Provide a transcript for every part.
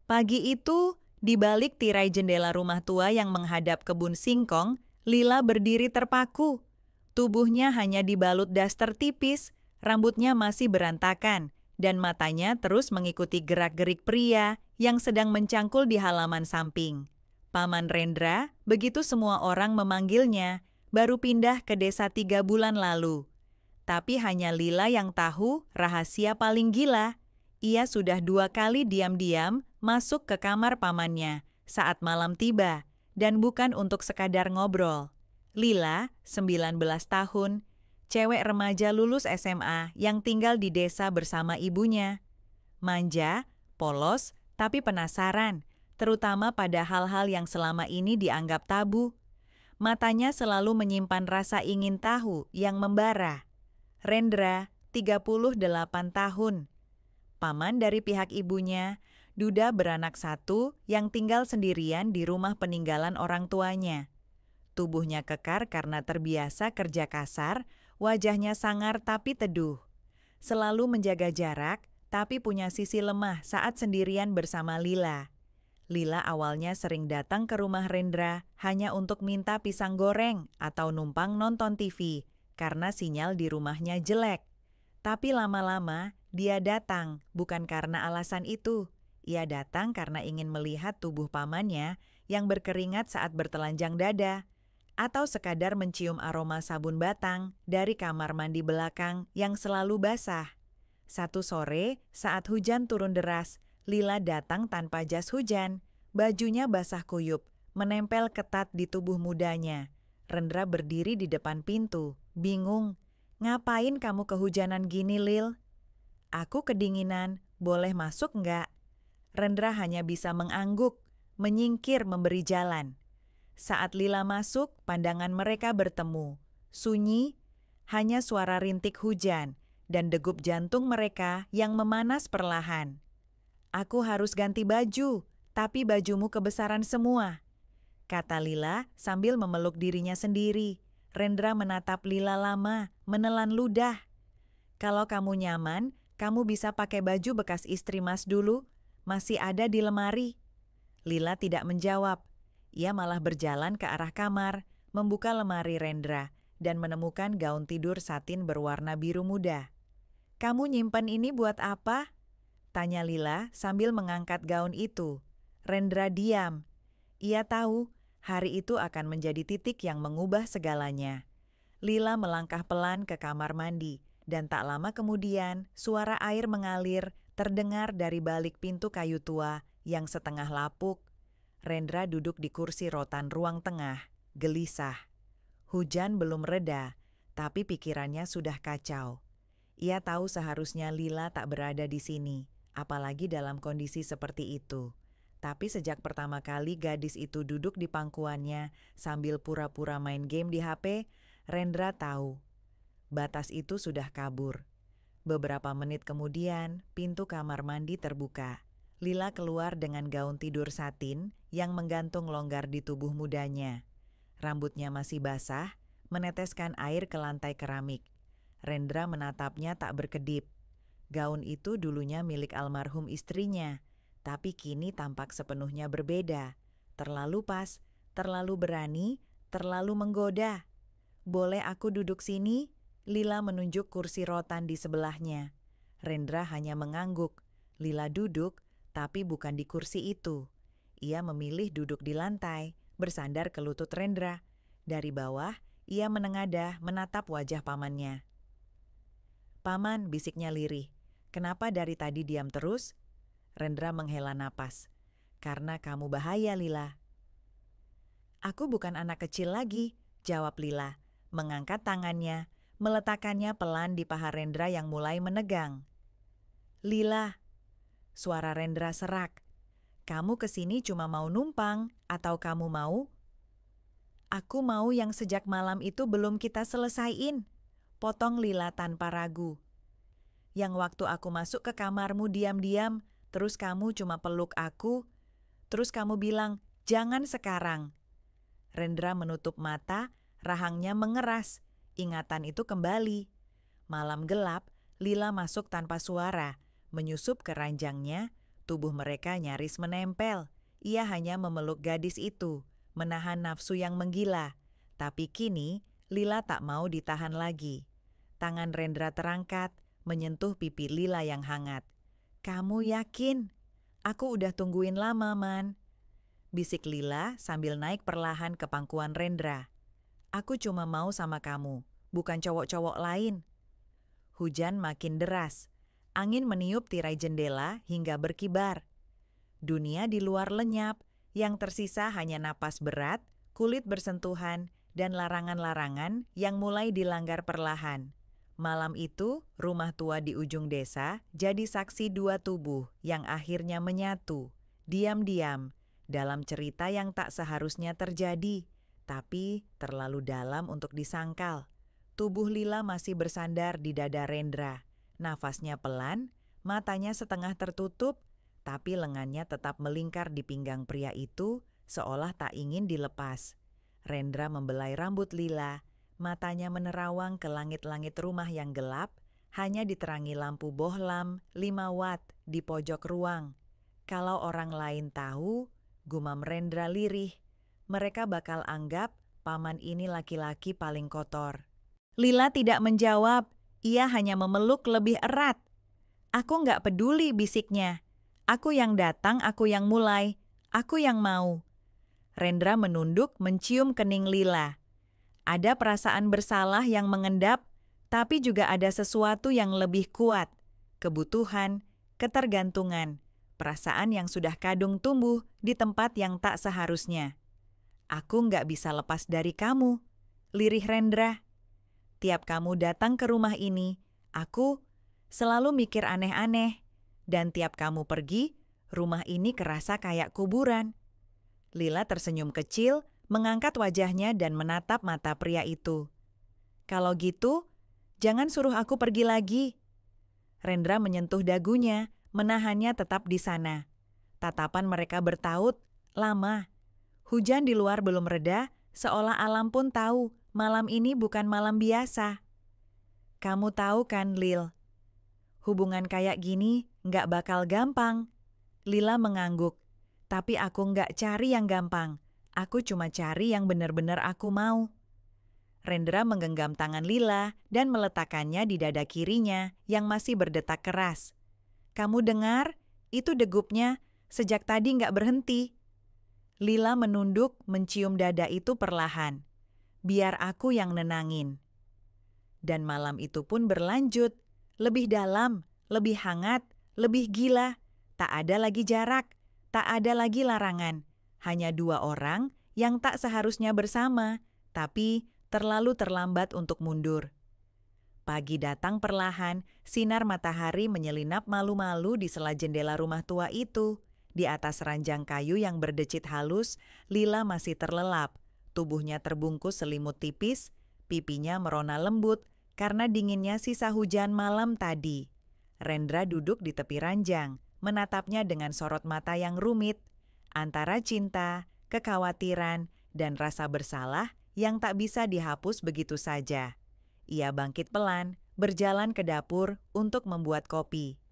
Pagi itu, di balik tirai jendela rumah tua yang menghadap kebun singkong, Lila berdiri terpaku. Tubuhnya hanya dibalut daster tipis, rambutnya masih berantakan, dan matanya terus mengikuti gerak-gerik pria yang sedang mencangkul di halaman samping. Paman Rendra, begitu semua orang memanggilnya, baru pindah ke desa 3 bulan lalu. Tapi hanya Lila yang tahu rahasia paling gila. Ia sudah 2 kali diam-diam masuk ke kamar pamannya saat malam tiba, dan bukan untuk sekadar ngobrol. Lila, 19 tahun, cewek remaja lulus SMA yang tinggal di desa bersama ibunya. Manja, polos, tapi penasaran, terutama pada hal-hal yang selama ini dianggap tabu. Matanya selalu menyimpan rasa ingin tahu yang membara. Rendra, 38 tahun. Paman dari pihak ibunya, duda beranak satu yang tinggal sendirian di rumah peninggalan orang tuanya. Tubuhnya kekar karena terbiasa kerja kasar, wajahnya sangar tapi teduh. Selalu menjaga jarak, tapi punya sisi lemah saat sendirian bersama Lila. Lila awalnya sering datang ke rumah Rendra hanya untuk minta pisang goreng atau numpang nonton TV, karena sinyal di rumahnya jelek. Tapi lama-lama, dia datang bukan karena alasan itu. Ia datang karena ingin melihat tubuh pamannya yang berkeringat saat bertelanjang dada, atau sekadar mencium aroma sabun batang dari kamar mandi belakang yang selalu basah. Satu sore, saat hujan turun deras, Lila datang tanpa jas hujan. Bajunya basah kuyup, menempel ketat di tubuh mudanya. Rendra berdiri di depan pintu, bingung. "Ngapain kamu kehujanan gini, Lil?" "Aku kedinginan, boleh masuk nggak?" Rendra hanya bisa mengangguk, menyingkir memberi jalan. Saat Lila masuk, pandangan mereka bertemu. Sunyi, hanya suara rintik hujan dan degup jantung mereka yang memanas perlahan. "Aku harus ganti baju, tapi bajumu kebesaran semua," kata Lila sambil memeluk dirinya sendiri. Rendra menatap Lila lama, menelan ludah. "Kalau kamu nyaman, kamu bisa pakai baju bekas istri Mas dulu, masih ada di lemari." Lila tidak menjawab. Ia malah berjalan ke arah kamar, membuka lemari Rendra, dan menemukan gaun tidur satin berwarna biru muda. "Kamu nyimpen ini buat apa?" tanya Lila sambil mengangkat gaun itu. Rendra diam. Ia tahu hari itu akan menjadi titik yang mengubah segalanya. Lila melangkah pelan ke kamar mandi, dan tak lama kemudian suara air mengalir terdengar dari balik pintu kayu tua yang setengah lapuk. Rendra duduk di kursi rotan ruang tengah, gelisah. Hujan belum reda, tapi pikirannya sudah kacau. Ia tahu seharusnya Lila tak berada di sini, apalagi dalam kondisi seperti itu. Tapi sejak pertama kali gadis itu duduk di pangkuannya sambil pura-pura main game di HP, Rendra tahu batas itu sudah kabur. Beberapa menit kemudian, pintu kamar mandi terbuka. Lila keluar dengan gaun tidur satin yang menggantung longgar di tubuh mudanya. Rambutnya masih basah, meneteskan air ke lantai keramik. Rendra menatapnya tak berkedip. Gaun itu dulunya milik almarhum istrinya, tapi kini tampak sepenuhnya berbeda. Terlalu pas, terlalu berani, terlalu menggoda. "Boleh aku duduk sini?" Lila menunjuk kursi rotan di sebelahnya. Rendra hanya mengangguk. Lila duduk, tapi bukan di kursi itu. Ia memilih duduk di lantai, bersandar ke lutut Rendra. Dari bawah, ia menengadah menatap wajah pamannya. "Paman," bisiknya lirih. "Kenapa dari tadi diam terus?" Rendra menghela napas. "Karena kamu bahaya, Lila." "Aku bukan anak kecil lagi," jawab Lila, mengangkat tangannya, meletakkannya pelan di paha Rendra yang mulai menegang. "Lila," suara Rendra serak. "Kamu kesini cuma mau numpang, atau kamu mau?" "Aku mau yang sejak malam itu belum kita selesaiin," potong Lila tanpa ragu. "Yang waktu aku masuk ke kamarmu diam-diam, terus kamu cuma peluk aku, terus kamu bilang, 'Jangan sekarang.'" Rendra menutup mata, rahangnya mengeras. Ingatan itu kembali. Malam gelap, Lila masuk tanpa suara, menyusup ke ranjangnya, Tubuh mereka nyaris menempel. Ia hanya memeluk gadis itu, menahan nafsu yang menggila. Tapi kini, Lila tak mau ditahan lagi. Tangan Rendra terangkat, menyentuh pipi Lila yang hangat. "Kamu yakin? Aku udah tungguin lama, Man," bisik Lila sambil naik perlahan ke pangkuan Rendra. "Aku cuma mau sama kamu, bukan cowok-cowok lain." Hujan makin deras. Angin meniup tirai jendela hingga berkibar. Dunia di luar lenyap, yang tersisa hanya napas berat, kulit bersentuhan, dan larangan-larangan yang mulai dilanggar perlahan. Malam itu, rumah tua di ujung desa jadi saksi dua tubuh yang akhirnya menyatu, diam-diam, dalam cerita yang tak seharusnya terjadi, tapi terlalu dalam untuk disangkal. Tubuh Lila masih bersandar di dada Rendra. Nafasnya pelan, matanya setengah tertutup, tapi lengannya tetap melingkar di pinggang pria itu seolah tak ingin dilepas. Rendra membelai rambut Lila, matanya menerawang ke langit-langit rumah yang gelap, hanya diterangi lampu bohlam 5 watt di pojok ruang. Kalau orang lain tahu, gumam Rendra lirih, mereka bakal anggap paman ini laki-laki paling kotor. Lila tidak menjawab, ia hanya memeluk lebih erat. "Aku nggak peduli," bisiknya. "Aku yang datang, aku yang mulai, aku yang mau." Rendra menunduk mencium kening Lila. Ada perasaan bersalah yang mengendap, tapi juga ada sesuatu yang lebih kuat. Kebutuhan, ketergantungan, perasaan yang sudah kadung tumbuh di tempat yang tak seharusnya. "Aku nggak bisa lepas dari kamu," lirih Rendra. "Tiap kamu datang ke rumah ini, aku selalu mikir aneh-aneh. Dan tiap kamu pergi, rumah ini kerasa kayak kuburan." Lila tersenyum kecil, mengangkat wajahnya dan menatap mata pria itu. "Kalau gitu, jangan suruh aku pergi lagi." Rendra menyentuh dagunya, menahannya tetap di sana. Tatapan mereka bertaut, lama. Hujan di luar belum reda, seolah alam pun tahu malam ini bukan malam biasa. "Kamu tahu kan, Lil, hubungan kayak gini nggak bakal gampang." Lila mengangguk. "Tapi aku nggak cari yang gampang. Aku cuma cari yang benar-benar aku mau." Rendra menggenggam tangan Lila dan meletakkannya di dada kirinya yang masih berdetak keras. "Kamu dengar? Itu degupnya sejak tadi nggak berhenti." Lila menunduk mencium dada itu perlahan. "Biar aku yang nenangin." Dan malam itu pun berlanjut. Lebih dalam, lebih hangat, lebih gila. Tak ada lagi jarak, tak ada lagi larangan. Hanya dua orang yang tak seharusnya bersama, tapi terlalu terlambat untuk mundur. Pagi datang perlahan, sinar matahari menyelinap malu-malu di sela jendela rumah tua itu. Di atas ranjang kayu yang berdecit halus, Lila masih terlelap. Tubuhnya terbungkus selimut tipis, pipinya merona lembut karena dinginnya sisa hujan malam tadi. Rendra duduk di tepi ranjang, menatapnya dengan sorot mata yang rumit, antara cinta, kekhawatiran, dan rasa bersalah yang tak bisa dihapus begitu saja. Ia bangkit pelan, berjalan ke dapur untuk membuat kopi.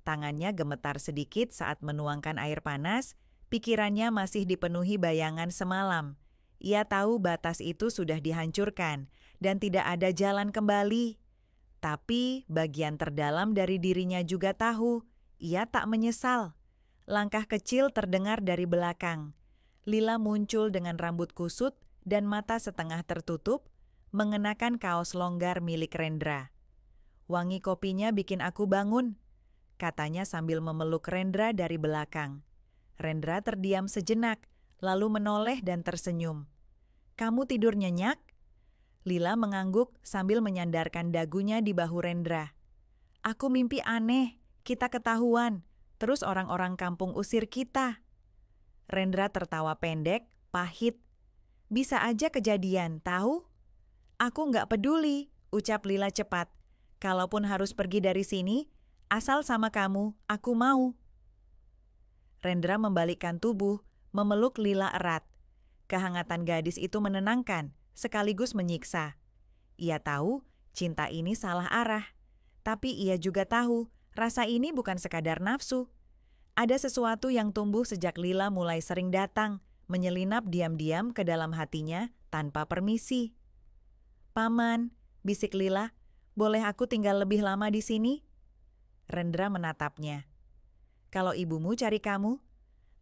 Tangannya gemetar sedikit saat menuangkan air panas, pikirannya masih dipenuhi bayangan semalam. Ia tahu batas itu sudah dihancurkan dan tidak ada jalan kembali. Tapi bagian terdalam dari dirinya juga tahu, ia tak menyesal. Langkah kecil terdengar dari belakang. Lila muncul dengan rambut kusut dan mata setengah tertutup, mengenakan kaos longgar milik Rendra. "Wangi kopinya bikin aku bangun," katanya sambil memeluk Rendra dari belakang. Rendra terdiam sejenak, lalu menoleh dan tersenyum. "Kamu tidur nyenyak?" Lila mengangguk sambil menyandarkan dagunya di bahu Rendra. "Aku mimpi aneh, kita ketahuan, terus orang-orang kampung usir kita." Rendra tertawa pendek, pahit. "Bisa aja kejadian, tahu?" "Aku nggak peduli," ucap Lila cepat. "Kalaupun harus pergi dari sini, asal sama kamu, aku mau." Rendra membalikkan tubuh, memeluk Lila erat. Kehangatan gadis itu menenangkan, sekaligus menyiksa. Ia tahu cinta ini salah arah, tapi ia juga tahu rasa ini bukan sekadar nafsu. Ada sesuatu yang tumbuh sejak Lila mulai sering datang, menyelinap diam-diam ke dalam hatinya tanpa permisi. "Paman," bisik Lila, "boleh aku tinggal lebih lama di sini?" Rendra menatapnya. "Kalau ibumu cari kamu,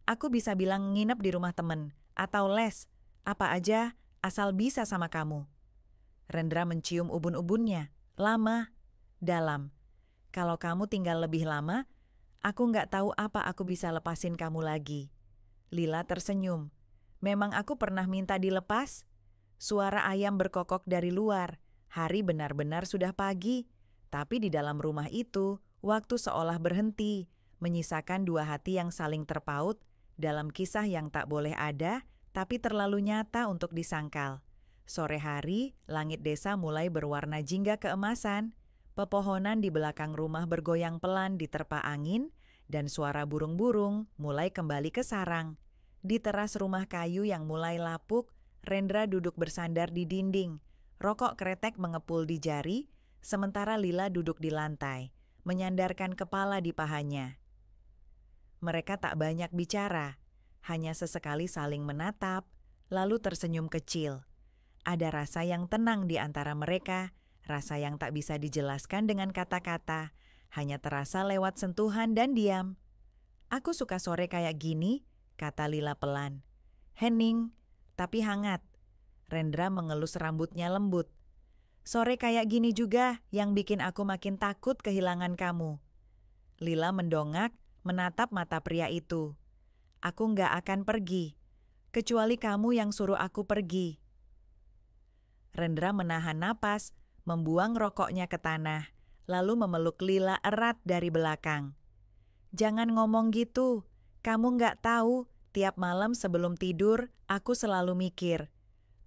aku bisa bilang nginep di rumah temen, atau les, apa aja asal bisa sama kamu." Rendra mencium ubun-ubunnya, lama, dalam. "Kalau kamu tinggal lebih lama, aku nggak tahu apa aku bisa lepasin kamu lagi." Lila tersenyum. "Memang aku pernah minta dilepas?" Suara ayam berkokok dari luar. Hari benar-benar sudah pagi. Tapi di dalam rumah itu, waktu seolah berhenti, menyisakan dua hati yang saling terpaut dalam kisah yang tak boleh ada, tapi terlalu nyata untuk disangkal. Sore hari, langit desa mulai berwarna jingga keemasan. Pepohonan di belakang rumah bergoyang pelan diterpa angin, dan suara burung-burung mulai kembali ke sarang. Di teras rumah kayu yang mulai lapuk, Rendra duduk bersandar di dinding. Rokok kretek mengepul di jari, sementara Lila duduk di lantai, menyandarkan kepala di pahanya. Mereka tak banyak bicara, hanya sesekali saling menatap, lalu tersenyum kecil. Ada rasa yang tenang di antara mereka, rasa yang tak bisa dijelaskan dengan kata-kata, hanya terasa lewat sentuhan dan diam. "Aku suka sore kayak gini," kata Lila pelan. "Hening, tapi hangat." Rendra mengelus rambutnya lembut. "Sore kayak gini juga yang bikin aku makin takut kehilangan kamu." Lila mendongak, menatap mata pria itu. "Aku nggak akan pergi, kecuali kamu yang suruh aku pergi." Rendra menahan napas, membuang rokoknya ke tanah, lalu memeluk Lila erat dari belakang. "Jangan ngomong gitu, kamu nggak tahu, tiap malam sebelum tidur aku selalu mikir,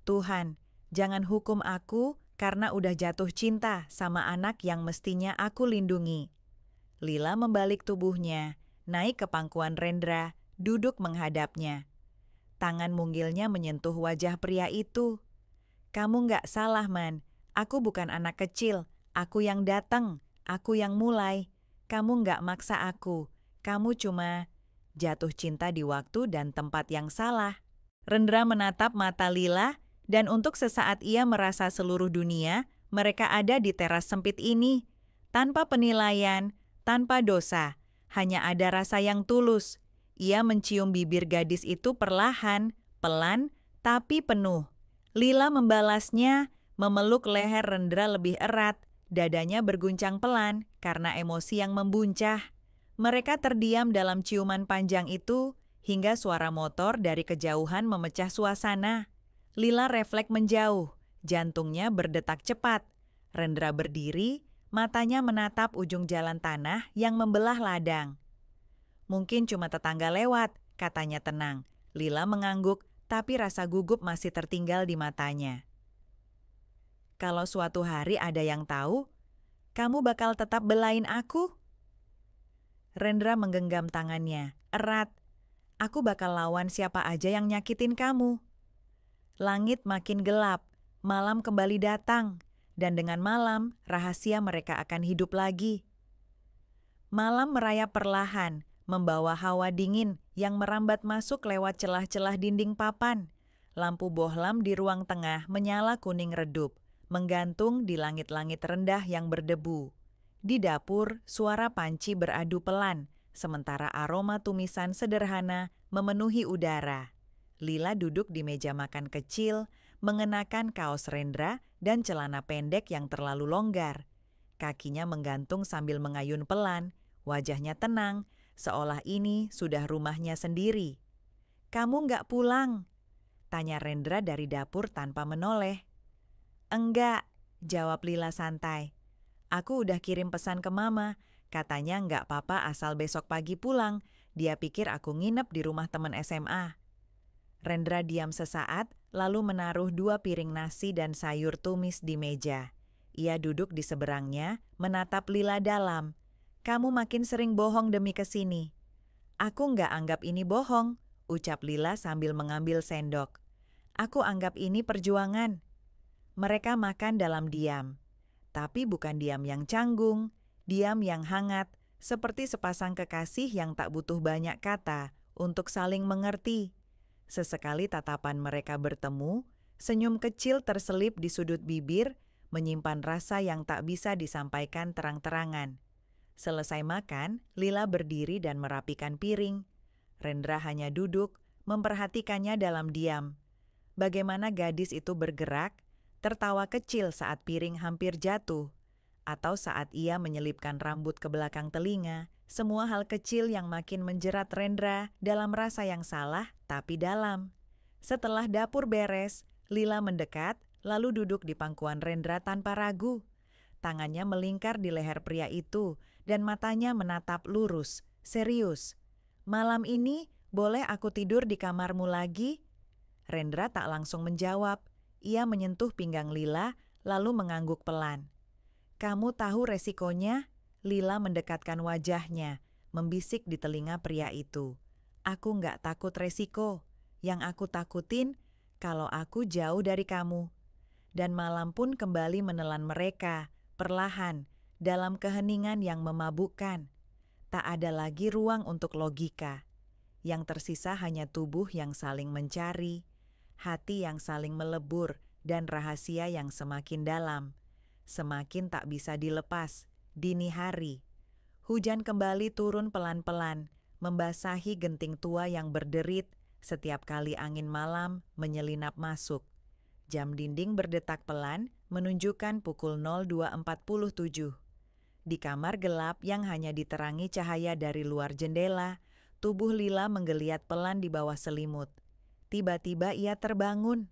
Tuhan, jangan hukum aku karena udah jatuh cinta sama anak yang mestinya aku lindungi." Lila membalik tubuhnya, naik ke pangkuan Rendra, duduk menghadapnya. Tangan munggilnya menyentuh wajah pria itu. "Kamu nggak salah, Man. Aku bukan anak kecil. Aku yang datang. Aku yang mulai. Kamu nggak maksa aku. Kamu cuma jatuh cinta di waktu dan tempat yang salah." Rendra menatap mata Lila, dan untuk sesaat ia merasa seluruh dunia, mereka ada di teras sempit ini. Tanpa penilaian, tanpa dosa, hanya ada rasa yang tulus. Ia mencium bibir gadis itu perlahan, pelan, tapi penuh. Lila membalasnya, memeluk leher Rendra lebih erat, dadanya berguncang pelan karena emosi yang membuncah. Mereka terdiam dalam ciuman panjang itu, hingga suara motor dari kejauhan memecah suasana. Lila refleks menjauh, jantungnya berdetak cepat. Rendra berdiri, matanya menatap ujung jalan tanah yang membelah ladang. "Mungkin cuma tetangga lewat," katanya tenang. Lila mengangguk, tapi rasa gugup masih tertinggal di matanya. "Kalau suatu hari ada yang tahu, kamu bakal tetap belain aku?" Rendra menggenggam tangannya, erat. "Aku bakal lawan siapa aja yang nyakitin kamu." Langit makin gelap, malam kembali datang, dan dengan malam, rahasia mereka akan hidup lagi. Malam merayap perlahan, membawa hawa dingin yang merambat masuk lewat celah-celah dinding papan. Lampu bohlam di ruang tengah menyala kuning redup, menggantung di langit-langit rendah yang berdebu. Di dapur, suara panci beradu pelan, sementara aroma tumisan sederhana memenuhi udara. Lila duduk di meja makan kecil, mengenakan kaos Rendra dan celana pendek yang terlalu longgar. Kakinya menggantung sambil mengayun pelan, wajahnya tenang, seolah ini sudah rumahnya sendiri. "Kamu nggak pulang?" tanya Rendra dari dapur tanpa menoleh. "Enggak," jawab Lila santai. "Aku udah kirim pesan ke Mama, katanya nggak apa-apa asal besok pagi pulang. Dia pikir aku nginep di rumah teman SMA." Rendra diam sesaat, lalu menaruh 2 piring nasi dan sayur tumis di meja. Ia duduk di seberangnya, menatap Lila dalam. "Kamu makin sering bohong demi kesini." "Aku nggak anggap ini bohong," ucap Lila sambil mengambil sendok. "Aku anggap ini perjuangan." Mereka makan dalam diam. Tapi bukan diam yang canggung, diam yang hangat, seperti sepasang kekasih yang tak butuh banyak kata untuk saling mengerti. Sesekali tatapan mereka bertemu, senyum kecil terselip di sudut bibir, menyimpan rasa yang tak bisa disampaikan terang-terangan. Selesai makan, Lila berdiri dan merapikan piring. Rendra hanya duduk, memperhatikannya dalam diam. Bagaimana gadis itu bergerak, tertawa kecil saat piring hampir jatuh, atau saat ia menyelipkan rambut ke belakang telinga, semua hal kecil yang makin menjerat Rendra dalam rasa yang salah tapi dalam. Setelah dapur beres, Lila mendekat, lalu duduk di pangkuan Rendra tanpa ragu. Tangannya melingkar di leher pria itu, dan matanya menatap lurus, serius. "Malam ini, boleh aku tidur di kamarmu lagi?" Rendra tak langsung menjawab. Ia menyentuh pinggang Lila, lalu mengangguk pelan. "Kamu tahu resikonya?" Lila mendekatkan wajahnya, membisik di telinga pria itu. "Aku nggak takut resiko. Yang aku takutin, kalau aku jauh dari kamu." Dan malam pun kembali menelan mereka, perlahan, dalam keheningan yang memabukkan. Tak ada lagi ruang untuk logika. Yang tersisa hanya tubuh yang saling mencari, hati yang saling melebur, dan rahasia yang semakin dalam. Semakin tak bisa dilepas. Dini hari. Hujan kembali turun pelan-pelan, membasahi genting tua yang berderit setiap kali angin malam menyelinap masuk. Jam dinding berdetak pelan, menunjukkan pukul 02.47. Di kamar gelap yang hanya diterangi cahaya dari luar jendela, tubuh Lila menggeliat pelan di bawah selimut. Tiba-tiba ia terbangun.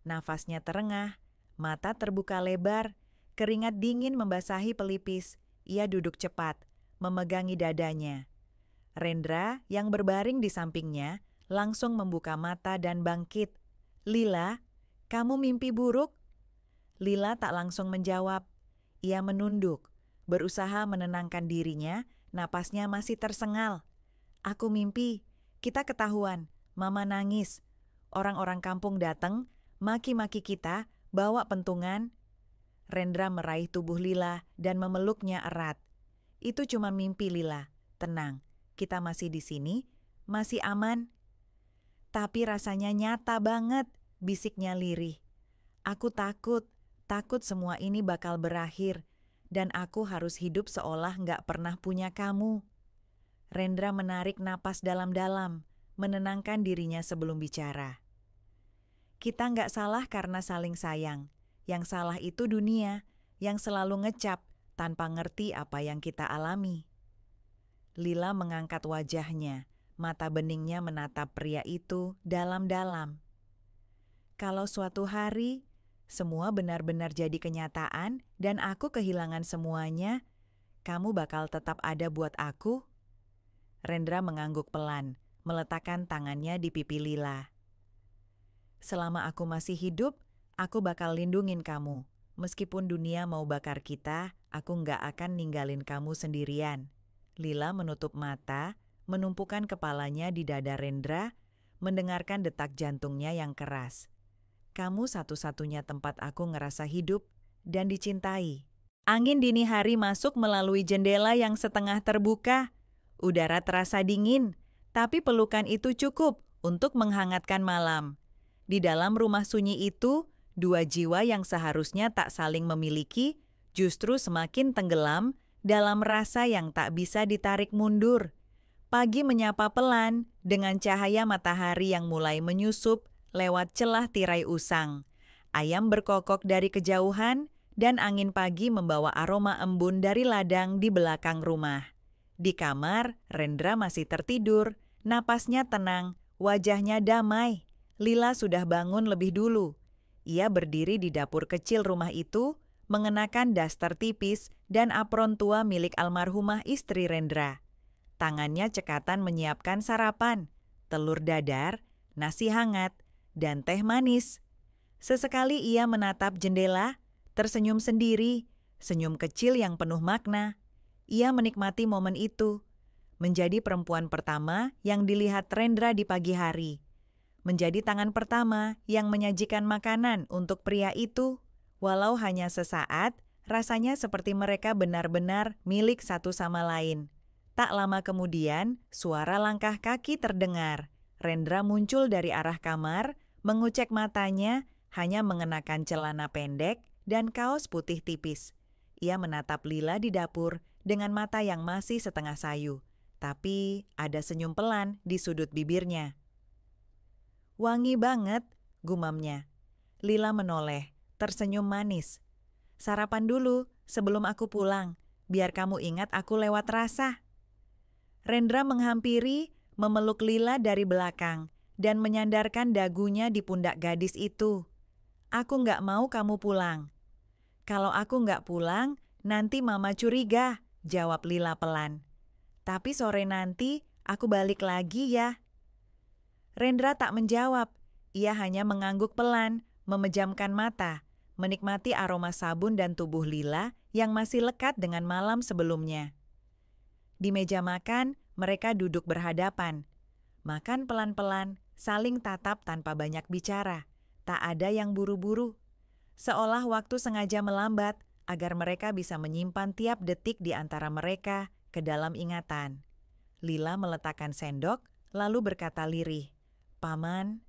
Nafasnya terengah, mata terbuka lebar, keringat dingin membasahi pelipis. Ia duduk cepat, memegangi dadanya. Rendra yang berbaring di sampingnya langsung membuka mata dan bangkit. "Lila, kamu mimpi buruk?" Lila tak langsung menjawab. Ia menunduk, berusaha menenangkan dirinya, napasnya masih tersengal. "Aku mimpi, kita ketahuan, Mama nangis. Orang-orang kampung datang, maki-maki kita, bawa pentungan." Rendra meraih tubuh Lila dan memeluknya erat. "Itu cuma mimpi, Lila. Tenang, kita masih di sini, masih aman." "Tapi rasanya nyata banget," bisiknya lirih. "Aku takut semua ini bakal berakhir, dan aku harus hidup seolah nggak pernah punya kamu." Rendra menarik napas dalam-dalam, menenangkan dirinya sebelum bicara. "Kita nggak salah karena saling sayang. Yang salah itu dunia, yang selalu ngecap tanpa ngerti apa yang kita alami." Lila mengangkat wajahnya, mata beningnya menatap pria itu dalam-dalam. "Kalau suatu hari, semua benar-benar jadi kenyataan dan aku kehilangan semuanya, kamu bakal tetap ada buat aku?" Rendra mengangguk pelan, meletakkan tangannya di pipi Lila. "Selama aku masih hidup, aku bakal lindungin kamu. Meskipun dunia mau bakar kita, aku nggak akan ninggalin kamu sendirian." Lila menutup mata, menumpukan kepalanya di dada Rendra, mendengarkan detak jantungnya yang keras. "Kamu satu-satunya tempat aku ngerasa hidup dan dicintai." Angin dini hari masuk melalui jendela yang setengah terbuka. Udara terasa dingin, tapi pelukan itu cukup untuk menghangatkan malam. Di dalam rumah sunyi itu, dua jiwa yang seharusnya tak saling memiliki justru semakin tenggelam dalam rasa yang tak bisa ditarik mundur. Pagi menyapa pelan dengan cahaya matahari yang mulai menyusup lewat celah tirai usang. Ayam berkokok dari kejauhan dan angin pagi membawa aroma embun dari ladang di belakang rumah. Di kamar, Rendra masih tertidur, napasnya tenang, wajahnya damai. Lila sudah bangun lebih dulu. Ia berdiri di dapur kecil rumah itu, mengenakan daster tipis dan apron tua milik almarhumah istri Rendra. Tangannya cekatan menyiapkan sarapan, telur dadar, nasi hangat, dan teh manis. Sesekali ia menatap jendela, tersenyum sendiri, senyum kecil yang penuh makna. Ia menikmati momen itu, menjadi perempuan pertama yang dilihat Rendra di pagi hari. Menjadi tangan pertama yang menyajikan makanan untuk pria itu. Walau hanya sesaat, rasanya seperti mereka benar-benar milik satu sama lain. Tak lama kemudian, suara langkah kaki terdengar. Rendra muncul dari arah kamar, mengucek matanya, hanya mengenakan celana pendek dan kaos putih tipis. Ia menatap Lila di dapur dengan mata yang masih setengah sayu, tapi ada senyum pelan di sudut bibirnya. "Wangi banget," gumamnya. Lila menoleh, tersenyum manis. "Sarapan dulu sebelum aku pulang, biar kamu ingat aku lewat rasa." Rendra menghampiri, memeluk Lila dari belakang, dan menyandarkan dagunya di pundak gadis itu. "Aku nggak mau kamu pulang." "Kalau aku nggak pulang, nanti Mama curiga," jawab Lila pelan. "Tapi sore nanti aku balik lagi ya." Rendra tak menjawab, ia hanya mengangguk pelan, memejamkan mata, menikmati aroma sabun dan tubuh Lila yang masih lekat dengan malam sebelumnya. Di meja makan, mereka duduk berhadapan. Makan pelan-pelan, saling tatap tanpa banyak bicara. Tak ada yang buru-buru. Seolah waktu sengaja melambat agar mereka bisa menyimpan tiap detik di antara mereka ke dalam ingatan. Lila meletakkan sendok, lalu berkata lirih, "Paman,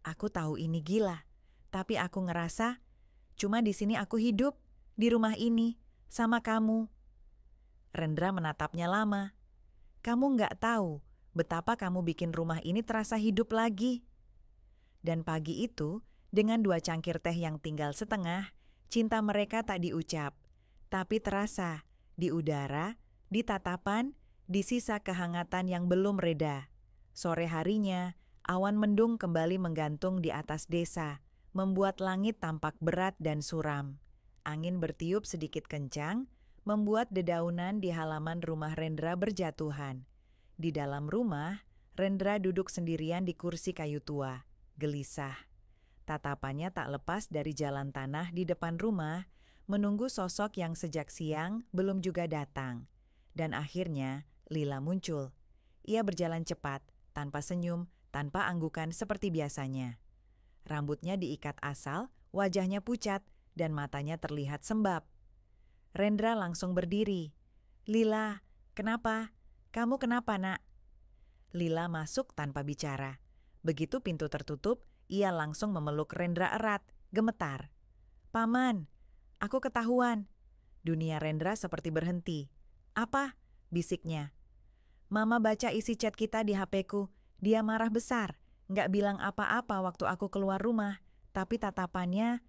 aku tahu ini gila, tapi aku ngerasa cuma di sini aku hidup, di rumah ini, sama kamu." Rendra menatapnya lama. "Kamu nggak tahu betapa kamu bikin rumah ini terasa hidup lagi." Dan pagi itu, dengan 2 cangkir teh yang tinggal setengah, cinta mereka tak diucap, tapi terasa di udara, di tatapan, di sisa kehangatan yang belum reda. Sore harinya, awan mendung kembali menggantung di atas desa, membuat langit tampak berat dan suram. Angin bertiup sedikit kencang, membuat dedaunan di halaman rumah Rendra berjatuhan. Di dalam rumah, Rendra duduk sendirian di kursi kayu tua, gelisah. Tatapannya tak lepas dari jalan tanah di depan rumah, menunggu sosok yang sejak siang belum juga datang. Dan akhirnya, Lila muncul. Ia berjalan cepat, tanpa senyum, tanpa anggukan seperti biasanya. Rambutnya diikat asal, wajahnya pucat, dan matanya terlihat sembab. Rendra langsung berdiri. "Lila, kenapa? Kamu kenapa, Nak?" Lila masuk tanpa bicara. Begitu pintu tertutup, ia langsung memeluk Rendra erat, gemetar. "Paman, aku ketahuan." Dunia Rendra seperti berhenti. "Apa?" bisiknya. "Mama baca isi chat kita di HP-ku. Dia marah besar. Nggak bilang apa-apa waktu aku keluar rumah. Tapi tatapannya,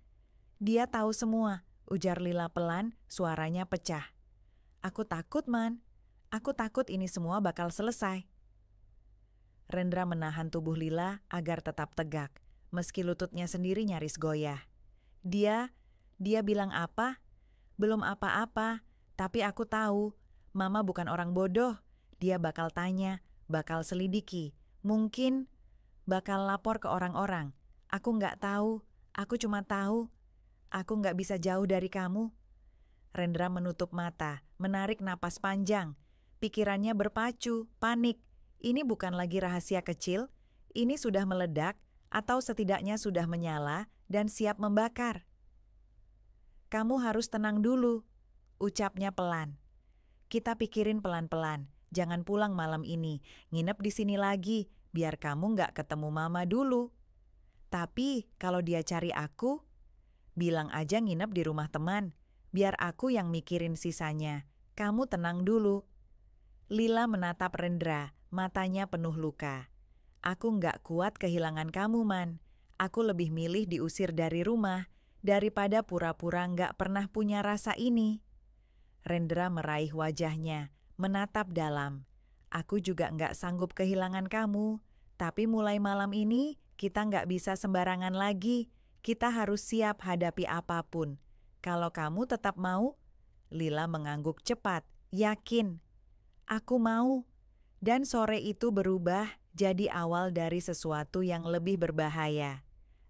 dia tahu semua," ujar Lila pelan, suaranya pecah. "Aku takut, Man. Aku takut ini semua bakal selesai." Rendra menahan tubuh Lila agar tetap tegak, meski lututnya sendiri nyaris goyah. Dia bilang apa? "Belum apa-apa, tapi aku tahu. Mama bukan orang bodoh. Dia bakal tanya, bakal selidiki. Mungkin bakal lapor ke orang-orang. Aku nggak tahu, aku cuma tahu. Aku nggak bisa jauh dari kamu." Rendra menutup mata, menarik napas panjang. Pikirannya berpacu, panik. Ini bukan lagi rahasia kecil, ini sudah meledak atau setidaknya sudah menyala dan siap membakar. "Kamu harus tenang dulu," ucapnya pelan. "Kita pikirin pelan-pelan, jangan pulang malam ini, nginep di sini lagi, biar kamu nggak ketemu Mama dulu. Tapi kalau dia cari aku, bilang aja nginep di rumah teman, biar aku yang mikirin sisanya. Kamu tenang dulu." Lila menatap Rendra, matanya penuh luka. "Aku nggak kuat kehilangan kamu, Man. Aku lebih milih diusir dari rumah daripada pura-pura nggak pernah punya rasa ini." Rendra meraih wajahnya, menatap dalam. "Aku juga nggak sanggup kehilangan kamu, tapi mulai malam ini kita nggak bisa sembarangan lagi. Kita harus siap hadapi apapun. Kalau kamu tetap mau." Lila mengangguk cepat, yakin. "Aku mau." Dan sore itu berubah jadi awal dari sesuatu yang lebih berbahaya.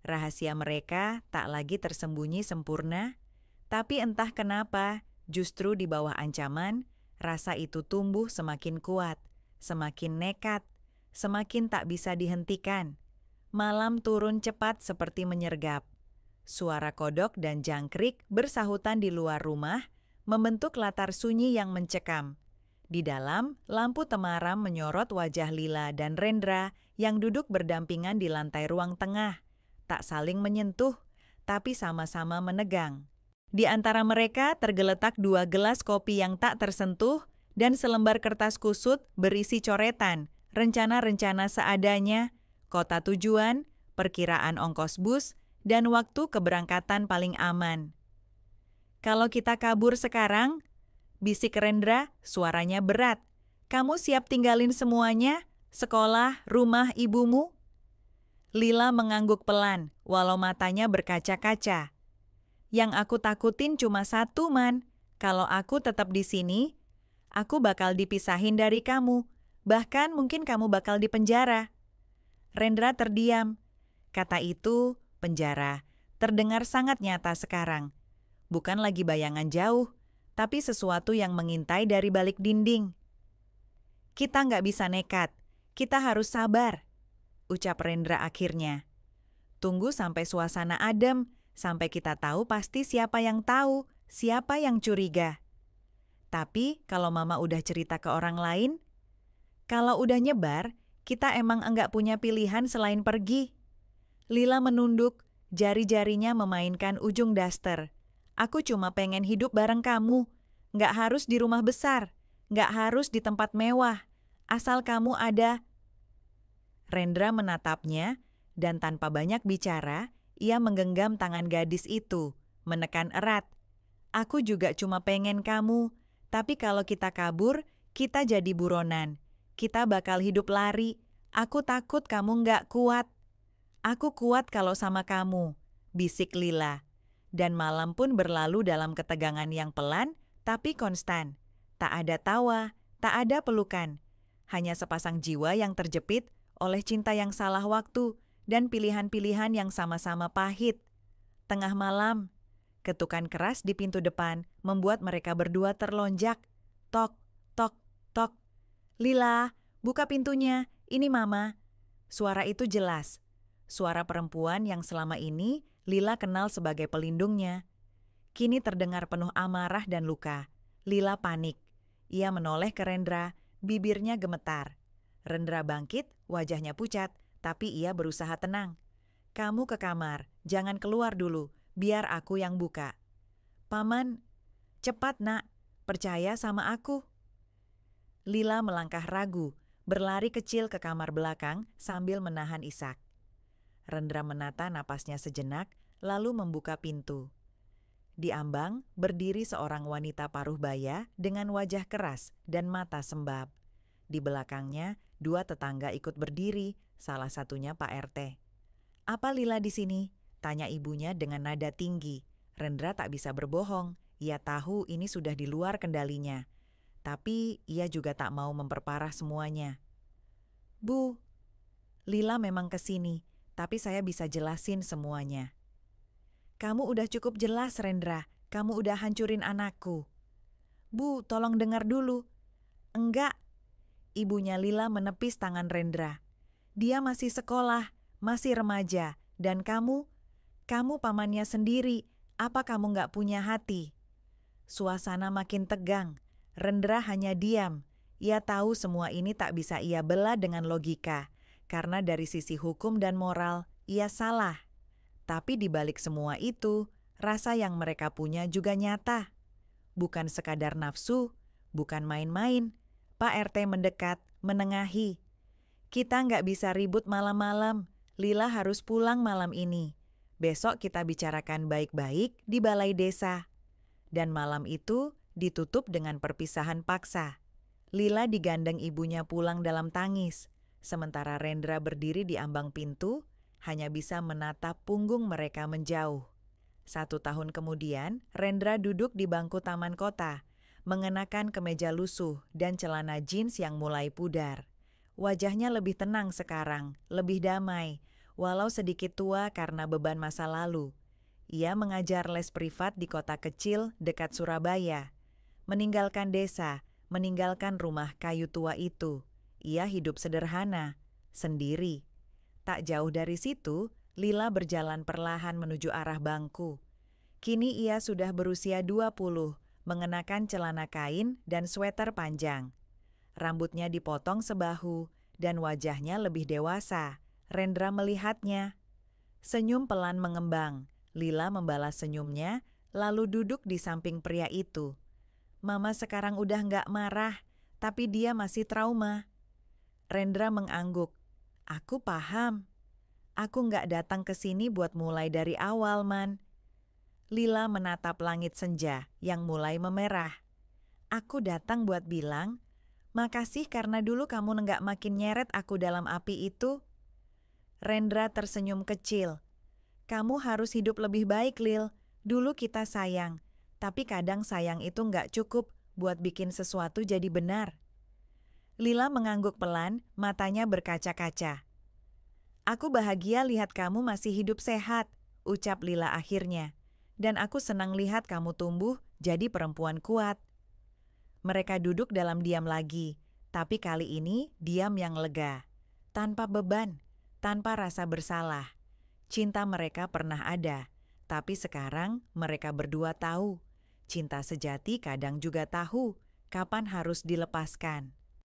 Rahasia mereka tak lagi tersembunyi sempurna, tapi entah kenapa, justru di bawah ancaman, rasa itu tumbuh semakin kuat, semakin nekat, semakin tak bisa dihentikan. Malam turun cepat seperti menyergap. Suara kodok dan jangkrik bersahutan di luar rumah, membentuk latar sunyi yang mencekam. Di dalam, lampu temaram menyorot wajah Lila dan Rendra yang duduk berdampingan di lantai ruang tengah. Tak saling menyentuh, tapi sama-sama menegang. Di antara mereka tergeletak 2 gelas kopi yang tak tersentuh dan selembar kertas kusut berisi coretan, rencana-rencana seadanya, kota tujuan, perkiraan ongkos bus, dan waktu keberangkatan paling aman. "Kalau kita kabur sekarang," bisik Rendra, suaranya berat. "Kamu siap tinggalin semuanya? Sekolah, rumah ibumu?" Lila mengangguk pelan, walau matanya berkaca-kaca. "Yang aku takutin cuma satu, Man. Kalau aku tetap di sini, aku bakal dipisahin dari kamu. Bahkan mungkin kamu bakal dipenjara." Rendra terdiam. Kata itu, penjara, terdengar sangat nyata sekarang. Bukan lagi bayangan jauh, tapi sesuatu yang mengintai dari balik dinding. "Kita nggak bisa nekat, kita harus sabar," ucap Rendra akhirnya. "Tunggu sampai suasana adem, sampai kita tahu pasti siapa yang tahu, siapa yang curiga." "Tapi kalau Mama udah cerita ke orang lain?" "Kalau udah nyebar, kita emang enggak punya pilihan selain pergi." Lila menunduk, jari-jarinya memainkan ujung daster. "Aku cuma pengen hidup bareng kamu. Nggak harus di rumah besar, nggak harus di tempat mewah. Asal kamu ada." Rendra menatapnya, dan tanpa banyak bicara, ia menggenggam tangan gadis itu, menekan erat. "Aku juga cuma pengen kamu, tapi kalau kita kabur, kita jadi buronan. Kita bakal hidup lari. Aku takut kamu nggak kuat." "Aku kuat kalau sama kamu," bisik Lila. Dan malam pun berlalu dalam ketegangan yang pelan, tapi konstan. Tak ada tawa, tak ada pelukan. Hanya sepasang jiwa yang terjepit oleh cinta yang salah waktu dan pilihan-pilihan yang sama-sama pahit. Tengah malam, ketukan keras di pintu depan membuat mereka berdua terlonjak. Tok, tok, tok. "Lila, buka pintunya, ini Mama." Suara itu jelas. Suara perempuan yang selama ini Lila kenal sebagai pelindungnya. Kini terdengar penuh amarah dan luka. Lila panik. Ia menoleh ke Rendra, bibirnya gemetar. Rendra bangkit, wajahnya pucat, tapi ia berusaha tenang. "Kamu ke kamar, jangan keluar dulu, biar aku yang buka." "Paman, cepat Nak, percaya sama aku." Lila melangkah ragu, berlari kecil ke kamar belakang sambil menahan isak. Rendra menata napasnya sejenak, lalu membuka pintu. Di ambang berdiri seorang wanita paruh baya dengan wajah keras dan mata sembab. Di belakangnya, 2 tetangga ikut berdiri, salah satunya Pak RT. "Apa Lila di sini?" tanya ibunya dengan nada tinggi. Rendra tak bisa berbohong, ia tahu ini sudah di luar kendalinya. Tapi ia juga tak mau memperparah semuanya. "Bu, Lila memang kesini. Tapi saya bisa jelasin semuanya." "Kamu udah cukup jelas, Rendra. Kamu udah hancurin anakku." "Bu, tolong dengar dulu." "Enggak." Ibunya Lila menepis tangan Rendra. "Dia masih sekolah, masih remaja. Dan kamu pamannya sendiri. Apa kamu nggak punya hati?" Suasana makin tegang. Rendra hanya diam. Ia tahu semua ini tak bisa ia bela dengan logika. Karena dari sisi hukum dan moral, ia salah. Tapi di balik semua itu, rasa yang mereka punya juga nyata. Bukan sekadar nafsu, bukan main-main. Pak RT mendekat, menengahi. "Kita nggak bisa ribut malam-malam. Lila harus pulang malam ini. Besok kita bicarakan baik-baik di balai desa." Dan malam itu ditutup dengan perpisahan paksa. Lila digandeng ibunya pulang dalam tangis. Sementara Rendra berdiri di ambang pintu, hanya bisa menatap punggung mereka menjauh. 1 tahun kemudian, Rendra duduk di bangku taman kota, mengenakan kemeja lusuh dan celana jeans yang mulai pudar. Wajahnya lebih tenang sekarang, lebih damai, walau sedikit tua karena beban masa lalu. Ia mengajar les privat di kota kecil dekat Surabaya. Meninggalkan desa, meninggalkan rumah kayu tua itu. Ia hidup sederhana, sendiri. Tak jauh dari situ, Lila berjalan perlahan menuju arah bangku. Kini ia sudah berusia 20, mengenakan celana kain dan sweter panjang. Rambutnya dipotong sebahu, dan wajahnya lebih dewasa. Rendra melihatnya. Senyum pelan mengembang. Lila membalas senyumnya, lalu duduk di samping pria itu. Mama sekarang udah nggak marah, tapi dia masih trauma. Rendra mengangguk. Aku paham. Aku nggak datang ke sini buat mulai dari awal, Man. Lila menatap langit senja yang mulai memerah. Aku datang buat bilang, makasih karena dulu kamu nggak makin nyeret aku dalam api itu. Rendra tersenyum kecil. Kamu harus hidup lebih baik, Lil. Dulu kita sayang, tapi kadang sayang itu nggak cukup buat bikin sesuatu jadi benar. Lila mengangguk pelan, matanya berkaca-kaca. Aku bahagia lihat kamu masih hidup sehat, ucap Lila akhirnya. Dan aku senang lihat kamu tumbuh jadi perempuan kuat. Mereka duduk dalam diam lagi, tapi kali ini diam yang lega. Tanpa beban, tanpa rasa bersalah. Cinta mereka pernah ada, tapi sekarang mereka berdua tahu. Cinta sejati kadang juga tahu kapan harus dilepaskan.